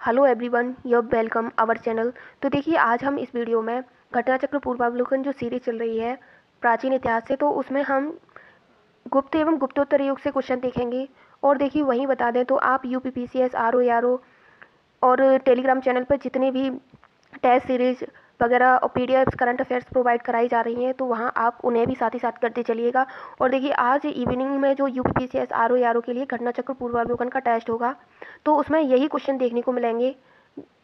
Hello everyone, you welcome our channel. तो देखिए, आज हम इस वीडियो में घटनाचक्र पूर्वावलोकन जो सीरीज चल रही है प्राचीन इतिहास से, तो उसमें हम गुप्त एवं गुप्तोत्तर युग से क्वेश्चन देखेंगे। और देखिए, वहीं बता दें तो आप यूपीपीसीएस, आरओ और टेलीग्राम चैनल पर जितने भी टेस्ट सीरीज वगैरह और पीडीएफ करंट अफेयर्स प्रोवाइड कराई जा रही हैं, तो वहाँ आप उन्हें भी साथ ही साथ करते चलिएगा। और देखिए, आज इवनिंग में जो यूपीपीसीएस, आरओ के लिए घटनाचक्र पूर्वावलोकन का टेस्ट होगा, तो उसमें यही क्वेश्चन देखने को मिलेंगे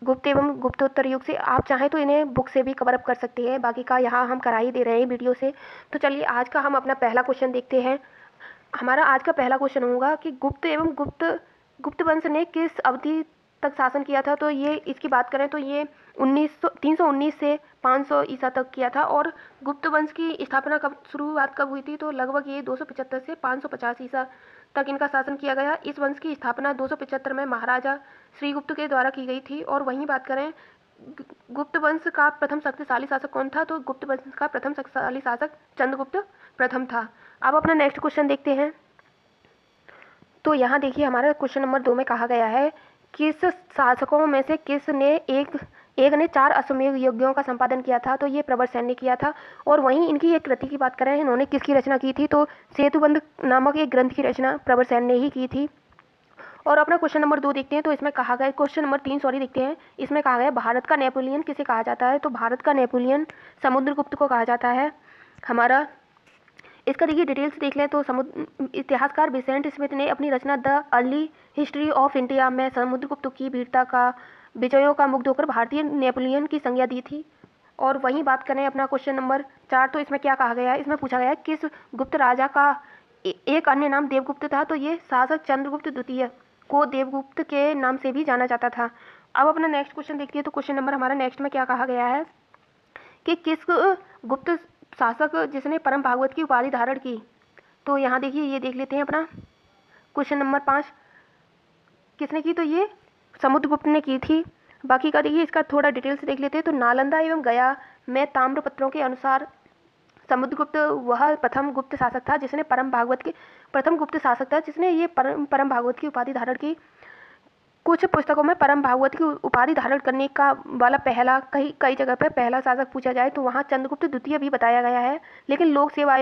गुप्त एवं गुप्तोत्तर युग से। आप चाहें तो इन्हें बुक से भी कवर अप कर सकते हैं, बाकी का यहाँ हम करा ही दे रहे हैं वीडियो से। तो चलिए, आज का हम अपना पहला क्वेश्चन देखते हैं। हमारा आज का पहला क्वेश्चन होगा कि गुप्त एवं गुप्त वंश ने किस अवधि तक शासन किया था। तो ये इसकी बात करें तो ये 319 से 500 ईसा तक किया था। और गुप्त वंश की स्थापना शुरुआत कब हुई थी, तो लगभग ये 275 से 550 ईसा तक इनका शासन किया गया। इस वंश की स्थापना 275 में महाराजा श्रीगुप्त के द्वारा की गई थी। और वहीं बात करें गुप्त वंश का प्रथम शक्तिशाली शासक कौन था, तो गुप्त वंश का प्रथम शक्तिशाली शासक चंद्रगुप्त प्रथम था। अब अपना नेक्स्ट क्वेश्चन देखते हैं। तो यहाँ देखिए, हमारा क्वेश्चन नंबर 2 में कहा गया है, किस शासकों में से किस ने एक ने 4 अश्वमेध यज्ञों का संपादन किया था। तो ये प्रवर सेन ने किया था। और वहीं इनकी एक कृति की बात करें, इन्होंने किसकी रचना की थी, तो सेतुबंध नामक एक ग्रंथ की रचना प्रवर सेन ने ही की थी। और अपना क्वेश्चन नंबर 2 देखते हैं। तो इसमें कहा गया, क्वेश्चन नंबर 3 सॉरी देखते हैं। इसमें कहा गया, भारत का नेपोलियन किसे कहा जाता है। तो भारत का नेपोलियन समुद्रगुप्त को कहा जाता है। हमारा इसका देखिए डिटेल्स देख लें तो इतिहासकार विसेंट स्मिथ ने अपनी रचना the early history of India में समुद्रगुप्त की वीरता का, विजयों का मुग्ध होकर भारतीय नेपोलियन की संज्ञा दी थी। और वहीं बात करें अपना क्वेश्चन नंबर 4, तो इसमें क्या कहा गया है, इसमें पूछा गया है किस गुप्त राजा का एक अन्य नाम देवगुप्त था। तो ये शासक चंद्रगुप्त द्वितीय को देवगुप्त के नाम से भी जाना जाता था। अब अपना नेक्स्ट क्वेश्चन देखिए। तो क्वेश्चन नंबर हमारा नेक्स्ट में क्या कहा गया है कि किस गुप्त शासक जिसने परम भागवत की उपाधि धारण की। तो यहाँ देखिए, ये देख लेते हैं अपना क्वेश्चन नंबर 5 किसने की, तो ये समुद्रगुप्त ने की थी। बाकी का देखिए, इसका थोड़ा डिटेल्स देख लेते हैं। तो नालंदा एवं गया में ताम्रपत्रों के अनुसार समुद्रगुप्त वह प्रथम गुप्त शासक था जिसने परम भागवत के प्रथम गुप्त शासक था जिसने ये परम भागवत की उपाधि धारण की। कुछ पुस्तकों में परम भागवत की उपाधि धारण करने का वाला पहला, कई जगह पर पहला शासक पूछा जाए तो वहाँ चंद्रगुप्त द्वितीय भी बताया गया है। लेकिन लोक सेवा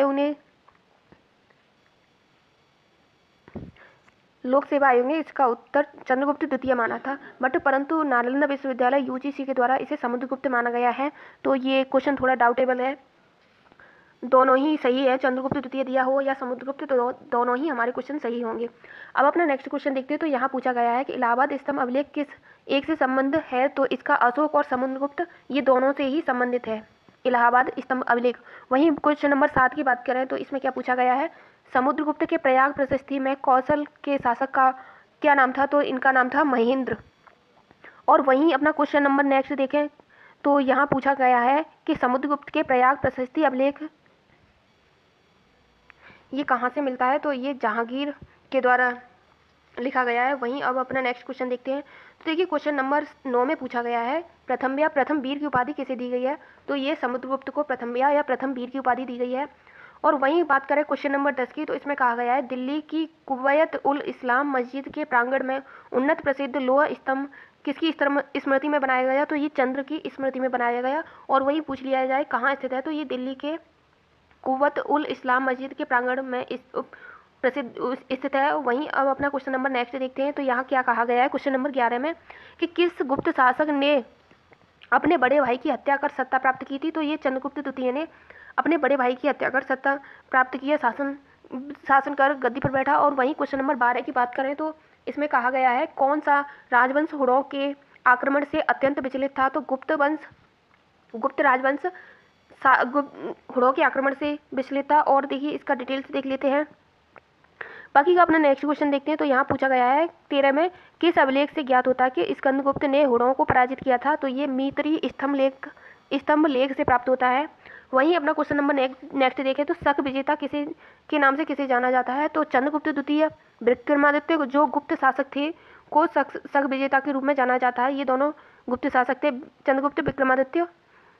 आयोग ने इसका उत्तर चंद्रगुप्त द्वितीय माना था। बट परंतु नालंदा विश्वविद्यालय यूजीसी के द्वारा इसे समुद्रगुप्त माना गया है। तो ये क्वेश्चन थोड़ा डाउटेबल है, दोनों ही सही है, चंद्रगुप्त द्वितीय दिया हो या समुद्रगुप्त, तो दोनों ही हमारे क्वेश्चन सही होंगे। अब अपना नेक्स्ट क्वेश्चन देखते हैं। तो यहाँ पूछा गया है कि इलाहाबाद स्तंभ अभिलेख किस एक से संबंध है। तो इसका अशोक और समुद्रगुप्त ये दोनों से ही संबंधित है, इलाहाबाद स्तंभ अभिलेख। वहीं क्वेश्चन नंबर 7 की बात करें तो इसमें क्या पूछा गया है, समुद्रगुप्त के प्रयाग प्रशस्ति में कौशल के शासक का क्या नाम था। तो इनका नाम था महेंद्र। और वहीं अपना क्वेश्चन नंबर नेक्स्ट देखें तो यहाँ पूछा गया है कि समुद्रगुप्त के प्रयाग प्रशस्ति अभिलेख ये कहाँ से मिलता है। तो ये जहांगीर के द्वारा लिखा गया है। वहीं अब अपना नेक्स्ट क्वेश्चन देखते हैं। तो देखिए, क्वेश्चन नंबर 9 में पूछा गया है, प्रथम वीर की उपाधि किसे दी गई है। तो ये समुद्रगुप्त को प्रथम या प्रथम वीर की उपाधि दी गई है। और वहीं बात करें क्वेश्चन नंबर 10 की, तो इसमें कहा गया है, दिल्ली की कुवैत उल इस्लाम मस्जिद के प्रांगण में उन्नत प्रसिद्ध लोह स्तंभ किसकी स्मृति में बनाया गया। तो ये चंद्र की स्मृति में बनाया गया। और वही पूछ लिया जाए कहाँ स्थित है, तो ये दिल्ली के कुव्वत उल इस्लाम मस्जिद के प्रांगण में प्रसिद्ध स्थित है। वहीं अब अपना क्वेश्चन नंबर नेक्स्ट देखते हैं। तो यहाँ क्या कहा गया है क्वेश्चन नंबर 11 में कि किस गुप्त शासक ने अपने बड़े भाई की हत्या कर सत्ता प्राप्त की थी। तो ये चंद्रगुप्त द्वितीय ने अपने बड़े भाई की हत्या कर सत्ता प्राप्त किया, शासन कर गद्दी पर बैठा। और वहीं क्वेश्चन नंबर 12 की बात करें तो इसमें कहा गया है, कौन सा राजवंश हुड़ों के आक्रमण से अत्यंत विचलित था। तो गुप्त राजवंश हुड़ों के आक्रमण से विचलित था। और देखिए, इसका डिटेल्स देख लेते हैं। बाकी का अपना नेक्स्ट क्वेश्चन देखते हैं। तो यहाँ पूछा गया है 13 में, किस अभिलेख से ज्ञात होता है कि स्कंदगुप्त ने हुड़ों को पराजित किया था। तो ये मित्री स्तंभ लेख से प्राप्त होता है। वहीं अपना क्वेश्चन नंबर नेक्स्ट देखें तो शक विजेता किसे के नाम से किसे जाना जाता है। तो चंद्रगुप्त द्वितीय विक्रमादित्य जो गुप्त शासक थे को शक विजेता के रूप में जाना जाता है। ये दोनों गुप्त शासक थे, चंद्रगुप्त विक्रमादित्य,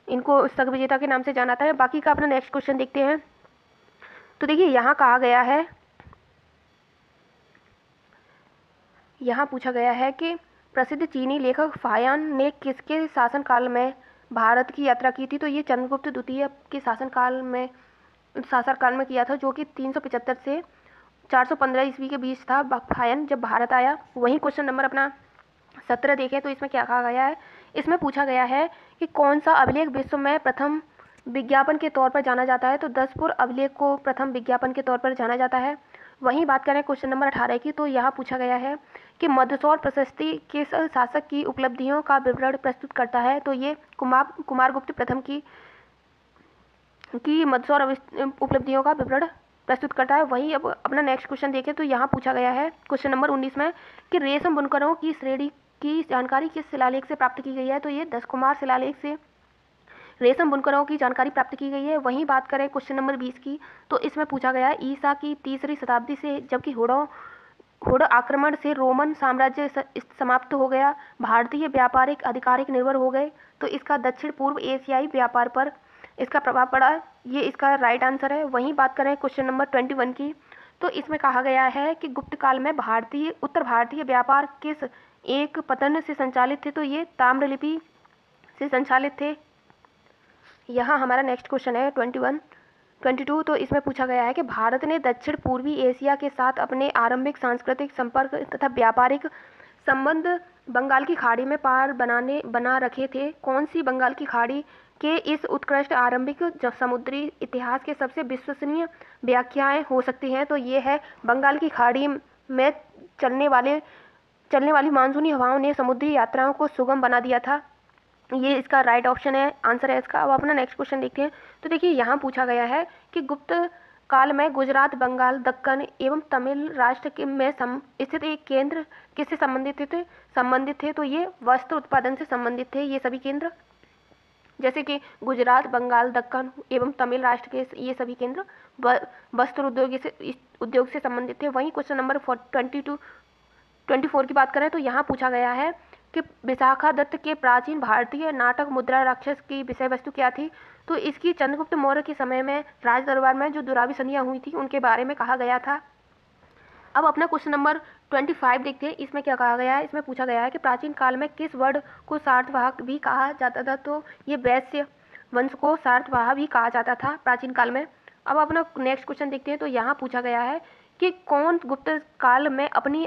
इनको शक विजेता के नाम से जाना जाता है। बाकी का अपना नेक्स्ट क्वेश्चन देखते हैं। तो देखिए, यहाँ कहा गया है, यहाँ पूछा गया है कि प्रसिद्ध चीनी लेखक फाहियान ने किसके शासनकाल में भारत की यात्रा की थी? तो ये चंद्रगुप्त द्वितीय के शासनकाल में किया था, जो कि 375 से 415 ईस्वी के बीच था फाहियान जब भारत आया। वहीं क्वेश्चन नंबर अपना 17 देखें तो इसमें क्या कहा गया है? इसमें पूछा गया है कि कौन सा अभिलेख विश्व में प्रथम विज्ञापन के तौर पर जाना जाता है? तो दसपुर अभिलेख को प्रथम विज्ञापन के तौर पर जाना जाता है। वहीं बात करें क्वेश्चन नंबर 18 की, तो यहाँ पूछा गया है कि मंदसौर प्रशस्ति किस शासक की उपलब्धियों का विवरण प्रस्तुत करता है? तो ये कुमारगुप्त प्रथम की मंदसौर उपलब्धियों का विवरण प्रस्तुत करता है। वहीं अब अपना नेक्स्ट क्वेश्चन देखें तो यहाँ पूछा गया है क्वेश्चन नंबर 19 में कि रेशम बुनकरों की श्रेणी की जानकारी किस शिलालेख से प्राप्त की गई है? तो ये दशकुमार शिलालेख से रेशम बुनकरों की जानकारी प्राप्त की गई है। वहीं बात करें क्वेश्चन नंबर 20 की, तो इसमें पूछा गया है ईसा की 3री शताब्दी से जबकि हुड़ आक्रमण से रोमन साम्राज्य समाप्त हो गया, भारतीय व्यापारिक आधिकारिक निर्भर हो गए, तो इसका दक्षिण पूर्व एशियाई व्यापार पर इसका प्रभाव पड़ा। ये इसका राइट आंसर है। वहीं बात करें क्वेश्चन नंबर 21 की, तो इसमें कहा गया है कि गुप्त काल में उत्तर भारतीय व्यापार किस एक पतन से संचालित थे? तो ये ताम्रलिपि से संचालित थे। यहाँ हमारा नेक्स्ट क्वेश्चन है 22, तो इसमें पूछा गया है कि भारत ने दक्षिण पूर्वी एशिया के साथ अपने आरंभिक सांस्कृतिक संपर्क तथा व्यापारिक संबंध बंगाल की खाड़ी में पार बना रखे थे। कौन सी बंगाल की खाड़ी के इस उत्कृष्ट आरंभिक समुद्री इतिहास के सबसे विश्वसनीय व्याख्याएं हो सकती हैं? तो ये है बंगाल की खाड़ी में चलने वाली मानसूनी हवाओं ने समुद्री यात्राओं को सुगम बना दिया था। ये इसका राइट ऑप्शन है, आंसर है इसका। अब अपना नेक्स्ट क्वेश्चन देखते हैं। तो देखिए यहाँ पूछा गया है कि गुप्त काल में गुजरात, बंगाल, दक्कन एवं तमिल राष्ट्र में स्थित एक केंद्र किससे संबंधित थे? तो ये वस्त्र उत्पादन से संबंधित थे ये सभी केंद्र, जैसे कि गुजरात, बंगाल, दक्कन एवं तमिल राष्ट्र के ये सभी केंद्र वस्त्र उद्योग से संबंधित थे। वहीं क्वेश्चन नंबर 24 की बात करें तो यहाँ पूछा गया है कि विशाखा दत्त के प्राचीन भारतीय नाटक मुद्रा राक्षस की विषय वस्तु क्या थी? तो इसकी चंद्रगुप्त मौर्य के समय में राज दरबार में जो दुरावी संधियाँ हुई थी उनके बारे में कहा गया था। अब अपना क्वेश्चन नंबर 25 देखते हैं। इसमें क्या कहा गया है? इसमें पूछा गया है कि प्राचीन काल में किस वर्ण को सातवाहक भी कहा जाता था? तो ये वैश्य वंश को सातवाहक भी कहा जाता था प्राचीन काल में। अब अपना नेक्स्ट क्वेश्चन देखते हैं। तो यहाँ पूछा गया है कि कौन गुप्त काल में अपनी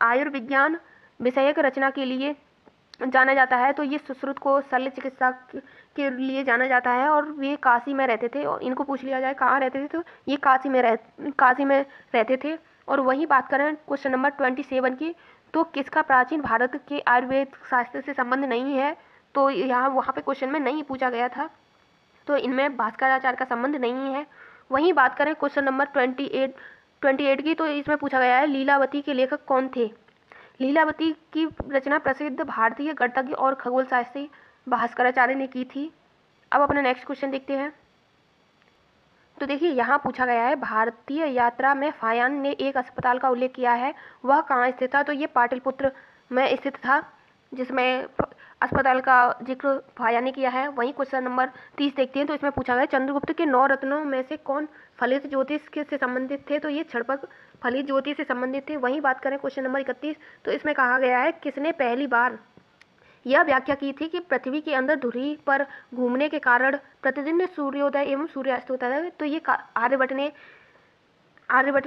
आयुर्विज्ञान विषयक रचना के लिए जाना जाता है? तो ये सुश्रुत को शल्य चिकित्सा के लिए जाना जाता है और वे काशी में रहते थे। और इनको पूछ लिया जाए कहाँ रहते थे, तो ये काशी में रहते थे। और वहीं बात करें क्वेश्चन नंबर 27 की, तो किसका प्राचीन भारत के आयुर्वेद शास्त्र से संबंध नहीं है? तो वहाँ पे क्वेश्चन में नहीं पूछा गया था, तो इनमें भास्कराचार्य का संबंध नहीं है। वहीं बात करें क्वेश्चन नंबर 28 की, तो इसमें पूछा गया है लीलावती के लेखक कौन थे? लीलावती की रचना प्रसिद्ध भारतीय गणितज्ञ और खगोल शास्त्री भास्कराचार्य ने की थी। अब अपना नेक्स्ट क्वेश्चन देखते हैं। तो देखिए यहाँ पूछा गया है भारतीय यात्रा में फाहियान ने एक अस्पताल का उल्लेख किया है, वह कहाँ स्थित था? तो ये पाटलिपुत्र में स्थित था, जिसमें अस्पताल का जिक्र फाहियान ने किया है। वहीं क्वेश्चन नंबर 30 देखते हैं। तो इसमें पूछा गया चंद्रगुप्त के 9 रत्नों में से कौन फलित ज्योतिष से संबंधित थे? तो ये क्षणपक फलित ज्योतिष से संबंधित थे। वहीं बात करें क्वेश्चन नंबर 31, तो इसमें कहा गया है किसने पहली बार यह व्याख्या की थी कि पृथ्वी के अंदर धुरी पर घूमने के कारण प्रतिदिन सूर्योदय एवं सूर्यास्त होता है? तो ये आर्यभट्ट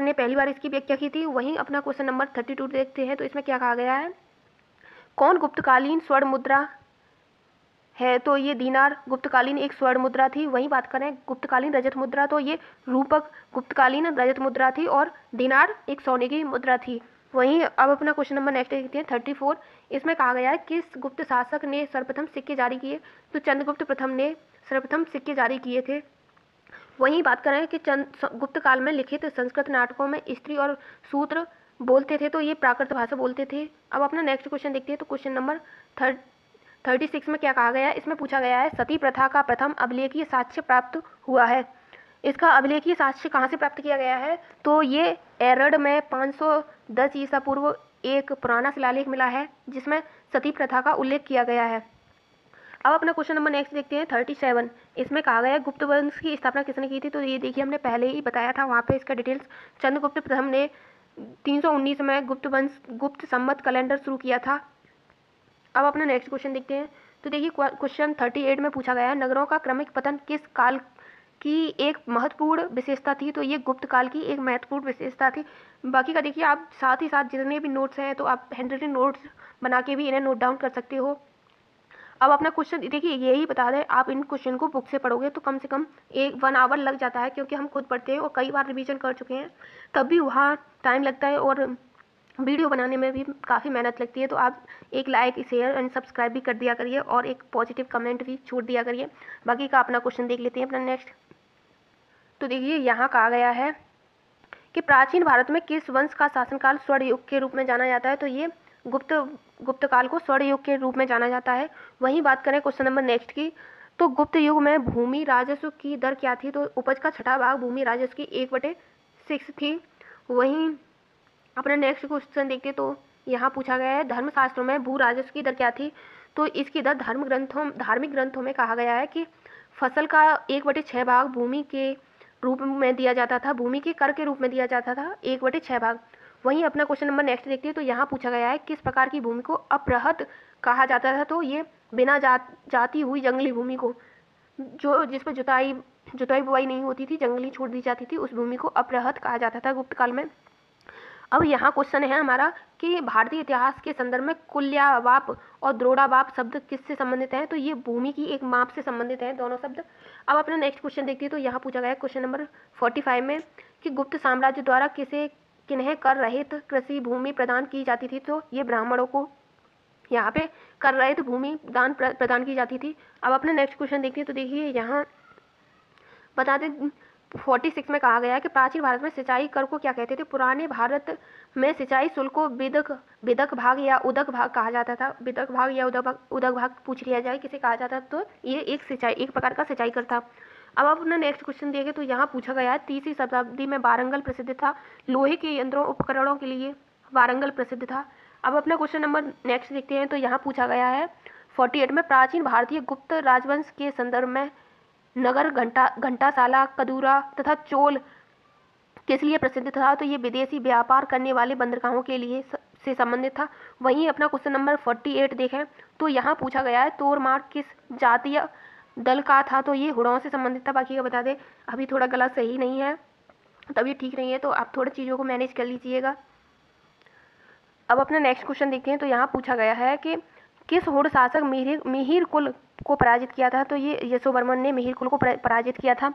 ने पहली बार इसकी व्याख्या की थी। वहीं अपना क्वेश्चन नंबर 32 देखते हैं। तो इसमें क्या कहा गया है, कौन गुप्तकालीन स्वर्ण मुद्रा है? तो ये दीनार गुप्तकालीन एक स्वर्ण मुद्रा थी। वहीं बात करें गुप्तकालीन रजत मुद्रा, तो ये रूपक गुप्तकालीन रजत मुद्रा थी और दीनार एक सोने की मुद्रा थी। वहीं अब अपना क्वेश्चन नंबर नेक्स्ट देखते हैं 34। इसमें कहा गया है किस गुप्त शासक ने सर्वप्रथम सिक्के जारी किए? तो चंद्रगुप्त प्रथम ने सर्वप्रथम सिक्के जारी किए थे। वहीं बात करें कि गुप्त काल में लिखित संस्कृत नाटकों में स्त्री और शूद्र बोलते थे, तो ये प्राकृत भाषा बोलते थे। अब अपना नेक्स्ट क्वेश्चन देखते हैं। तो क्वेश्चन नंबर 36 में क्या कहा गया है? इसमें पूछा गया है सती प्रथा का प्रथम अभिलेखीय साक्ष्य प्राप्त हुआ है। इसका अभिलेखीय साक्ष्य कहाँ से प्राप्त किया गया है? तो ये एरड़ में 510 ईसा पूर्व एक पुराना शिलालेख मिला है जिसमें सती प्रथा का उल्लेख किया गया है। अब अपना क्वेश्चन नंबर नेक्स्ट देखते हैं 37। इसमें कहा गया है गुप्त वंश की स्थापना किसने की थी? तो ये देखिए हमने पहले ही बताया था, वहाँ पे इसका डिटेल्स चंद्रगुप्त प्रथम ने 319 में गुप्त संवत कैलेंडर शुरू किया था। अब अपना नेक्स्ट क्वेश्चन देखते हैं। तो देखिए क्वेश्चन 38 में पूछा गया है, नगरों का क्रमिक पतन किस काल की एक महत्वपूर्ण विशेषता थी? तो ये गुप्त काल की एक महत्वपूर्ण विशेषता थी। बाकी का देखिए आप साथ ही साथ जितने भी नोट्स हैं तो आप हैंड रिटन नोट्स बना के भी इन्हें नोट डाउन कर सकते हो। अब अपना क्वेश्चन देखिए यही बता दें, आप इन क्वेश्चन को बुक से पढ़ोगे तो कम से कम 1 आवर लग जाता है, क्योंकि हम खुद पढ़ते हैं और कई बार रिवीजन कर चुके हैं, तब भी वहाँ टाइम लगता है और वीडियो बनाने में भी काफ़ी मेहनत लगती है। तो आप एक लाइक, शेयर एंड सब्सक्राइब भी कर दिया करिए और एक पॉजिटिव कमेंट भी छोड़ दिया करिए। बाकी का अपना क्वेश्चन देख लेते हैं अपना नेक्स्ट। तो देखिए यहाँ कहा गया है कि प्राचीन भारत में किस वंश का शासनकाल स्वर्ण युग के रूप में जाना जाता है? तो ये गुप्त काल को स्वर्ण युग के रूप में जाना जाता है। वहीं बात करें क्वेश्चन नंबर नेक्स्ट की, तो गुप्त युग में भूमि राजस्व की दर क्या थी? तो उपज का छठा भाग भूमि राजस्व की 1/6 थी। वहीं अपना नेक्स्ट क्वेश्चन देखते तो यहाँ पूछा गया है, धर्मशास्त्रों में भू राजस्व की दर क्या थी? तो इसकी दर धार्मिक ग्रंथों में कहा गया है कि फसल का 1/6 भाग भूमि के रूप में दिया जाता था, भूमि के कर के रूप में दिया जाता था 1/6 भाग। वहीं अपना क्वेश्चन नंबर नेक्स्ट देखते हैं। तो यहाँ पूछा गया है, किस प्रकार की भूमि को अपृहत कहा जाता था? तो ये बिना जाती हुई जंगली भूमि को, जो जिस पर जुताई बुआई नहीं होती थी, जंगली छोड़ दी जाती थी, उस भूमि को अपृहत कहा जाता था गुप्त काल में। अब यहाँ क्वेश्चन है हमारा कि भारतीय इतिहास के संदर्भ में कुल्यावाप और द्रोणावाप शब्द किससे संबंधित हैं? तो ये भूमि की एक माप से संबंधित हैं दोनों शब्द। अब अपना नेक्स्ट क्वेश्चन देखते हैं। तो यहाँ पूछा गया है क्वेश्चन नंबर 45 में कि गुप्त साम्राज्य द्वारा किन्हें कर रहित कृषि भूमि प्रदान की जाती थी? तो ये ब्राह्मणों को यहाँ पे कर रहित भूमि दान प्रदान की जाती थी। अब अपना नेक्स्ट क्वेश्चन देखते हैं। तो देखिए यहाँ बता दें 46 में कहा गया है कि प्राचीन भारत में सिंचाई कर को क्या कहते थे? पुराने भारत में सिंचाई शुल्क को विदक भाग या उदक भाग कहा जाता था। विदक भाग या उदक भाग पूछ लिया जाए किसे कहा जाता था, तो ये एक प्रकार का सिंचाई कर था। अब अपना नेक्स्ट क्वेश्चन देखें। तो यहाँ पूछा गया है 3वीं शताब्दी में वारंगल प्रसिद्ध था, लोहे के यंत्रों उपकरणों के लिए वारंगल प्रसिद्ध था। अब अपना क्वेश्चन नंबर नेक्स्ट देखते हैं। तो यहाँ पूछा गया है 48 में प्राचीन भारतीय गुप्त राजवंश के संदर्भ में नगर घंटासाला, कदूरा तथा चोल किस लिए प्रसिद्ध था? तो ये विदेशी व्यापार करने वाले बंदरगाहों के लिए से संबंधित था। वहीं अपना क्वेश्चन नंबर 48 देखें। तो यहाँ पूछा गया है तोरमार किस जातीय दल का था? तो ये हुड़ों से संबंधित था। बाकी का बता दें, अभी थोड़ा गला सही नहीं है, तभी ठीक नहीं है, तो आप थोड़ी चीज़ों को मैनेज कर लीजिएगा। अब अपना नेक्स्ट क्वेश्चन देखते हैं। तो यहाँ पूछा गया है कि किस हुड़ शासक मिहिर कुल को पराजित किया था? तो ये यशोवर्मन ने मिहिर कुल को पराजित किया था।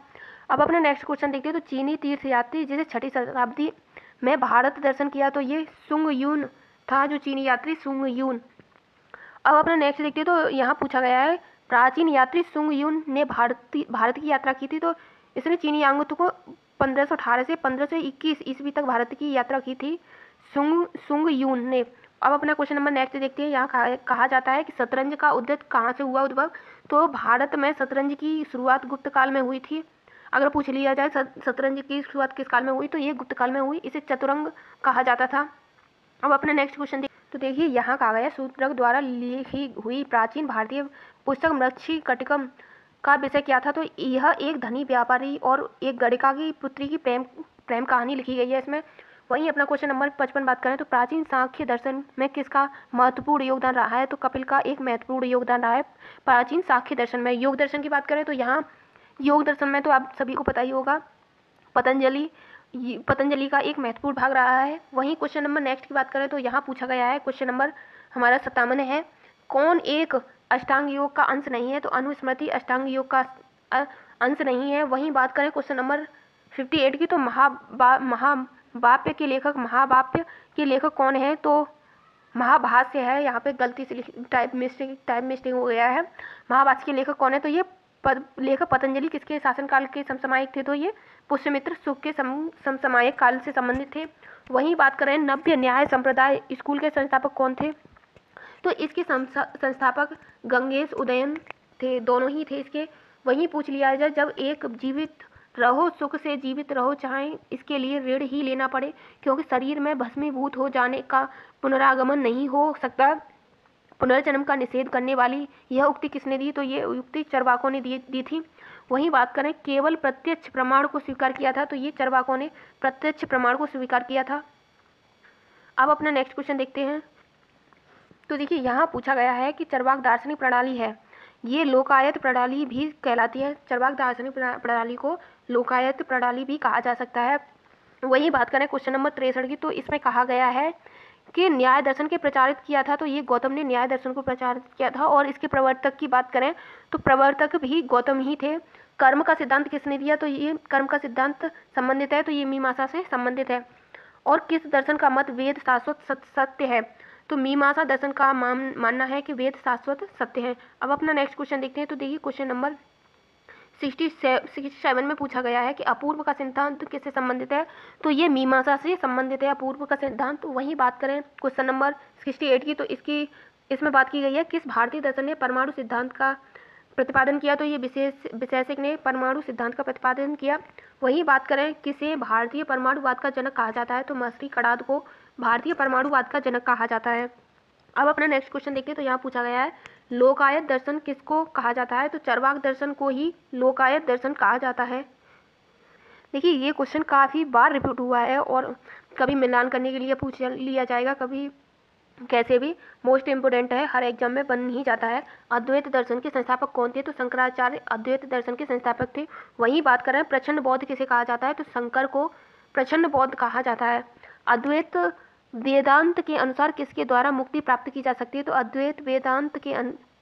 अब अपना नेक्स्ट क्वेश्चन देखते हैं। तो चीनी तीर्थयात्री जिसे 6वीं शताब्दी में भारत दर्शन किया, तो ये सुंग यून था, जो चीनी यात्री सुंग यून। अब अपना नेक्स्ट देखते हैं। तो यहाँ पूछा गया है प्राचीन यात्री सुंग यून ने भारत की यात्रा की थी। तो इसने चीनी यांगुत को 1518 से 1521 ईस्वी तक भारत की यात्रा की थी सुंग यून ने। अब अपना क्वेश्चन नंबर नेक्स्ट देखते हैं। यहाँ कहा जाता है कि शतरंज का उद्भव कहाँ से हुआ उद्भव? तो भारत में शतरंज की शुरुआत गुप्त काल में हुई थी। अगर पूछ लिया जाए शतरंज की शुरुआत किस काल में हुई, तो ये गुप्त काल में हुई। इसे चतुरंग कहा जाता था। अब अपना नेक्स्ट क्वेश्चन तो देखिए यहाँ कहा गया शूद्रक द्वारा लिखी हुई प्राचीन भारतीय पुस्तक मृच्छकटिकम का विषय क्या था? तो यह एक धनी व्यापारी और एक गणिका की पुत्री की प्रेम कहानी लिखी गई है इसमें। वहीं अपना क्वेश्चन नंबर 55 बात करें तो प्राचीन सांख्य दर्शन में किसका महत्वपूर्ण योगदान रहा है? तो कपिल का एक महत्वपूर्ण योगदान रहा है प्राचीन सांख्य दर्शन में। योग दर्शन की बात करें तो यहाँ योग दर्शन में तो आप सभी को पता ही होगा पतंजलि का एक महत्वपूर्ण भाग रहा है। वहीं क्वेश्चन नंबर नेक्स्ट की बात करें तो यहाँ पूछा गया है क्वेश्चन नंबर हमारा 57 है, कौन एक अष्टांग योग का अंश नहीं है? तो अनुस्मृति अष्टांग योग का अंश नहीं है। वहीं बात करें क्वेश्चन नंबर 58 की, तो महावाप्य के लेखक कौन है? तो महाभाष्य है। यहाँ पे गलती से टाइप मिस्टेक हो गया है। महाभाष्य के लेखक कौन है? तो ये लेखक पतंजलि किसके शासनकाल के समसामयिक थे? तो ये पुष्यमित्र सुख के समसामयिक काल से संबंधित थे। वहीं बात करें नव्य न्याय संप्रदाय स्कूल के संस्थापक कौन थे? तो इसके संस्थापक गंगेश उदयन थे, दोनों ही थे इसके। वहीं पूछ लिया जाए जब एक जीवित रहो सुख से जीवित रहो, चाहे इसके लिए ऋण ही लेना पड़े, क्योंकि शरीर में भस्मीभूत हो जाने का पुनरागमन नहीं हो सकता। पुनर्जन्म का निषेध करने वाली यह उक्ति किसने दी? तो ये उक्ति चरवाकों ने दी थी। वहीं बात करें केवल प्रत्यक्ष प्रमाण को स्वीकार किया था, तो ये चरवाकों ने प्रत्यक्ष प्रमाण को स्वीकार किया था। अब अपना नेक्स्ट क्वेश्चन देखते हैं। तो देखिए यहाँ पूछा गया है कि चरवाक दार्शनिक प्रणाली है, ये लोकायत प्रणाली भी कहलाती है। चरवाक दार्शनिक प्रणाली को लोकायत प्रणाली भी कहा जा सकता है। वही बात करें क्वेश्चन नंबर 63 की, तो इसमें कहा गया है कि न्याय दर्शन के प्रचारित किया था, तो ये गौतम ने न्याय दर्शन को प्रचारित किया था। और इसके प्रवर्तक की बात करें तो प्रवर्तक भी गौतम ही थे। कर्म का सिद्धांत किसने दिया, तो ये कर्म का सिद्धांत संबंधित है, तो ये मीमांसा से संबंधित है। और किस दर्शन का मत वेद शाश्वत सत्य है, तो मीमांसा दर्शन का मानना है कि वेद शाश्वत सत्य है। अब अपना नेक्स्ट क्वेश्चन देखते हैं। तो देखिए क्वेश्चन नंबर 67 में पूछा गया है कि अपूर्व का सिद्धांत किससे संबंधित है, तो ये मीमांसा से संबंधित है अपूर्व का सिद्धांत। तो वहीं बात करें क्वेश्चन नंबर 68 की, तो इसमें बात की गई है किस भारतीय दर्शन ने परमाणु सिद्धांत का प्रतिपादन किया, तो ये वैशेषिक ने परमाणु सिद्धांत का प्रतिपादन किया। वहीं बात करें किसे भारतीय परमाणुवाद का जनक कहा जाता है, तो महर्षि कणाद को भारतीय परमाणुवाद का जनक कहा जाता है। अब अपना नेक्स्ट क्वेश्चन देखते हैं। तो यहाँ पूछा गया है लोकायत दर्शन किसको कहा जाता है, तो चरवाक दर्शन को ही लोकायत दर्शन कहा जाता है। देखिए ये क्वेश्चन काफ़ी बार रिपीट हुआ है और कभी मिलान करने के लिए पूछ लिया जाएगा, कभी कैसे भी मोस्ट इम्पोर्टेंट है, हर एग्जाम में बन ही जाता है। अद्वैत दर्शन के संस्थापक कौन थे, तो शंकराचार्य अद्वैत दर्शन के संस्थापक थे। वहीं बात करें प्रचंड बौद्ध किसे कहा जाता है, तो शंकर को प्रचंड बौद्ध कहा जाता है। अद्वैत वेदांत के अनुसार किसके द्वारा मुक्ति प्राप्त की जा सकती है, तो अद्वैत वेदांत के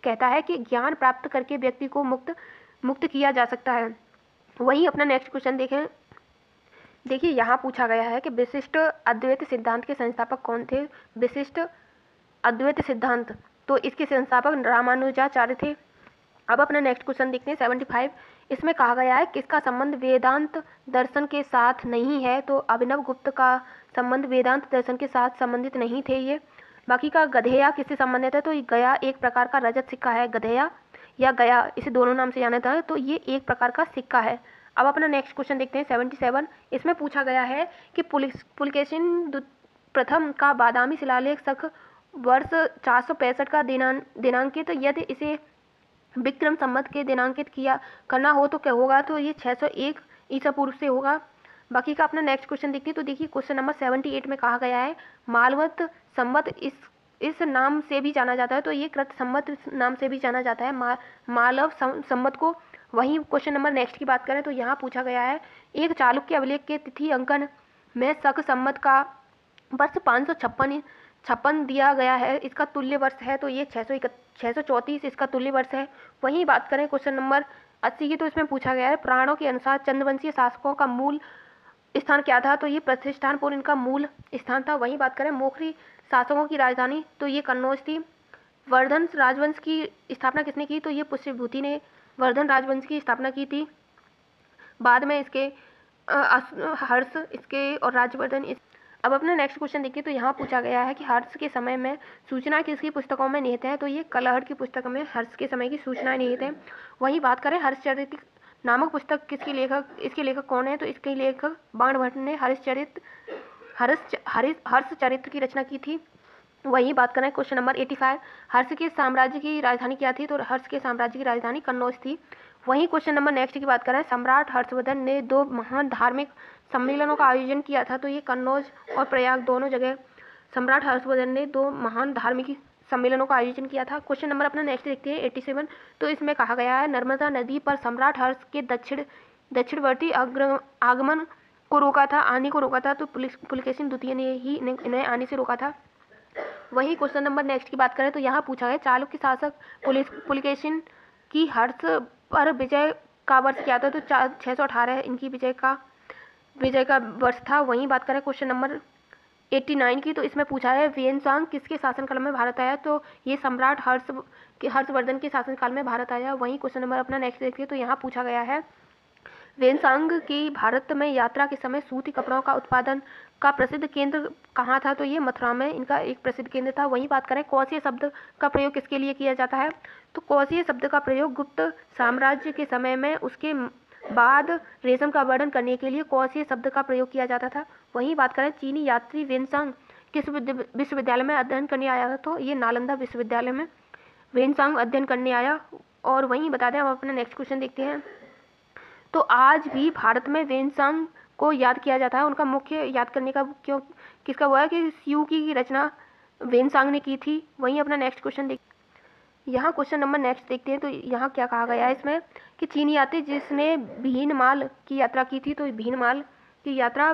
कहता है कि ज्ञान प्राप्त करके व्यक्ति को मुक्त किया जा सकता है। वहीं अपना नेक्स्ट क्वेश्चन देखें। देखिए यहाँ पूछा गया है कि विशिष्ट अद्वैत सिद्धांत के संस्थापक कौन थे। विशिष्ट अद्वैत सिद्धांत, तो इसके संस्थापक रामानुजाचार्य थे। अब अपना नेक्स्ट क्वेश्चन देखते हैं 75। इसमें कहा गया है किसका संबंध वेदांत दर्शन के साथ नहीं है, तो अभिनव गुप्त का संबंध वेदांत दर्शन के साथ संबंधित नहीं थे ये। बाकी का गधेया किससे संबंधित है, तो ये गया एक प्रकार का रजत सिक्का है, गधेया या गया, इसे दोनों नाम से जाना जाता है, तो ये एक प्रकार का सिक्का है। अब अपना नेक्स्ट क्वेश्चन देखते हैं 77। इसमें पूछा गया है कि पुलकेशिन प्रथम का बादामी शिलालेख शक वर्ष 465 का दिनांकित, यदि इसे विक्रम संवत के दिनांकित करना हो तो क्या होगा, तो ये 601 ईसा पूर्व से होगा। बाकी का अपना नेक्स्ट क्वेश्चन देखते हैं। तो देखिए क्वेश्चन नंबर 78 में कहा गया है मालवत संवत इस नाम से भी जाना जाता है, तो ये कृत संवत नाम से भी जाना जाता है मालव संवत को। वहीं क्वेश्चन नंबर नेक्स्ट की बात करें तो यहाँ पूछा गया है एक चालुक्य अभिलेख के तिथि अंकन में शक संवत का वर्ष 556 दिया गया है, इसका तुल्य वर्ष है, तो ये 634 इसका तुल्य वर्ष है। वहीं बात करें क्वेश्चन नंबर 80 की, तो इसमें पूछा गया है पुराणों के अनुसार चंद्रवंशीय शासकों का मूल स्थान क्या था, तो ये प्रतिष्ठानपुर इनका मूल स्थान था। वहीं बात करें मोखरी शासकों की राजधानी, तो ये कन्नौज थी। वर्धन राजवंश की स्थापना किसने की, तो ये पुष्यभूति ने वर्धन राजवंश की स्थापना की थी। बाद में इसके हर्ष इसके और राज्यवर्धन अब अपना नेक्स्ट क्वेश्चन देखिए। तो यहाँ पूछा गया है कि हर्ष के समय में सूचना किसकी पुस्तकों में निहित है, तो ये कलहड़ की पुस्तक में हर्ष के समय की सूचनाएं निहित है। वहीं बात करें हर्षचरित नामक पुस्तक इसके लेखक कौन है, तो इसके लेखक बाणभट्ट ने हर्षचरित्र की रचना की थी। वहीं बात करें क्वेश्चन नंबर 85, हर्ष के साम्राज्य की राजधानी क्या थी, तो हर्ष के साम्राज्य की राजधानी कन्नौज थी। वहीं क्वेश्चन नंबर नेक्स्ट की बात करें सम्राट हर्षवर्धन ने 2 महान धार्मिक सम्मेलनों का आयोजन किया था, तो ये कन्नौज और प्रयाग दोनों जगह सम्राट हर्षवर्धन ने 2 महान धार्मिक सम्मेलनों का आयोजन किया था। क्वेश्चन नंबर अपना नेक्स्ट देखते हैं 87। तो इसमें कहा गया है नर्मदा नदी पर सम्राट हर्ष के दक्षिणवर्ती आगमन को रोका था, तो पुलकेशिन द्वितीय ने ही इन्हें आने से रोका था। वहीं क्वेश्चन नंबर नेक्स्ट की बात करें तो यहाँ पूछा गया चालुक्य शासक पुलकेशिन की हर्ष पर विजय का वर्ष क्या था, तो 618 इनकी विजय का वर्ष था। वहीं बात करें क्वेश्चन नंबर 89 की, तो इसमें पूछा है वेनसांग किसके शासनकाल में भारत आया, तो ये सम्राट हर्षवर्धन के शासनकाल में भारत आया। वहीं क्वेश्चन नंबर अपना नेक्स्ट देखिए। तो यहाँ पूछा गया है वेनसांग की भारत में यात्रा के समय सूती कपड़ों का उत्पादन का प्रसिद्ध केंद्र कहाँ था, तो ये मथुरा में इनका एक प्रसिद्ध केंद्र था। वहीं बात करें कौशेय शब्द का प्रयोग किसके लिए किया जाता है, तो कौशेय शब्द का प्रयोग गुप्त साम्राज्य के समय में उसके बाद रेशम का वर्णन करने के लिए कौशेय शब्द का प्रयोग किया जाता था। वहीं बात करें चीनी यात्री वेनसांग किस विश्वविद्यालय में अध्ययन करने आया था, तो ये नालंदा विश्वविद्यालय में वेनसांग अध्ययन करने आया। और वहीं बता दें हम अपना नेक्स्ट क्वेश्चन देखते हैं। तो आज भी भारत में वेनसांग को याद किया जाता है, उनका मुख्य याद करने का किसका हुआ है कि स्यू की रचना वेनसांग ने की थी। वहीं अपना नेक्स्ट क्वेश्चन देख, यहाँ क्वेश्चन नंबर नेक्स्ट देखते हैं। तो यहाँ क्या कहा गया है इसमें कि चीनी यात्री जिसने भीनमाल की यात्रा की थी, तो भीनमाल की यात्रा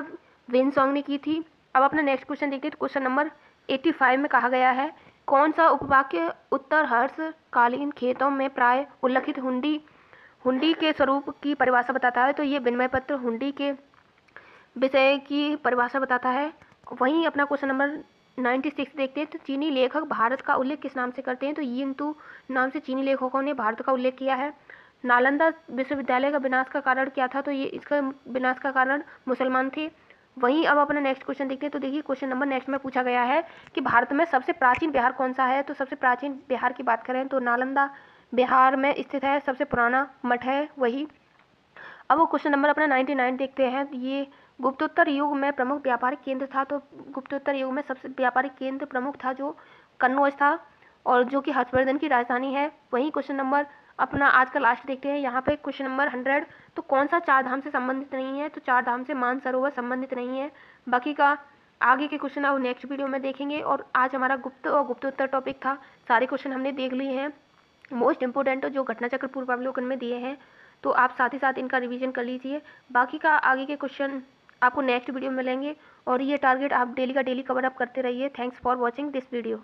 वेनसांग ने की थी। अब अपना नेक्स्ट क्वेश्चन देखते हैं। तो क्वेश्चन नंबर 85 में कहा गया है कौन सा उपवाक्य उत्तर हर्षकालीन खेतों में प्राय उल्लिखित हुंडी हुंडी के स्वरूप की परिभाषा बताता है। तो ये विनिमय पत्र हुंडी के विषय की परिभाषा बताता है। वहीं अपना क्वेश्चन नंबर 96 देखते हैं। तो चीनी लेखक भारत का उल्लेख किस नाम से करते हैं। तो यिंतु नाम से चीनी लेखकों ने भारत का उल्लेख किया है। नालंदा विश्वविद्यालय का विनाश का कारण क्या था। तो ये इसका विनाश का कारण मुसलमान थे। वहीं अब अपना नेक्स्ट क्वेश्चन देखते हैं। तो देखिए क्वेश्चन नंबर नेक्स्ट में पूछा गया है कि भारत में सबसे प्राचीन बिहार कौन सा है। तो सबसे प्राचीन बिहार की बात करें तो नालंदा बिहार में स्थित है। सबसे पुराना मठ है वही। अब वो क्वेश्चन नंबर अपना 99 देखते हैं। ये गुप्तोत्तर युग में प्रमुख व्यापारिक केंद्र था। तो गुप्तोत्तर युग में सबसे व्यापारिक केंद्र प्रमुख था जो कन्नौज था, और जो कि हर्षवर्धन की राजधानी है। वहीं क्वेश्चन नंबर अपना आज का लास्ट देखते हैं। यहाँ पे क्वेश्चन नंबर 100, तो कौन सा चार धाम से संबंधित नहीं है। तो चार धाम से मानसरोवर संबंधित नहीं है। बाकी का आगे के क्वेश्चन अब नेक्स्ट वीडियो में देखेंगे। और आज हमारा गुप्त और गुप्तोत्तर टॉपिक था। सारे क्वेश्चन हमने देख लिए हैं, मोस्ट इंपॉर्टेंट जो घटना चक्र पूर्वावलोकन में दिए हैं। तो आप साथ ही साथ इनका रिवीजन कर लीजिए। बाकी का आगे के क्वेश्चन आपको नेक्स्ट वीडियो में मिलेंगे, और ये टारगेट आप डेली का डेली कवर अप करते रहिए। Thanks for watching this video.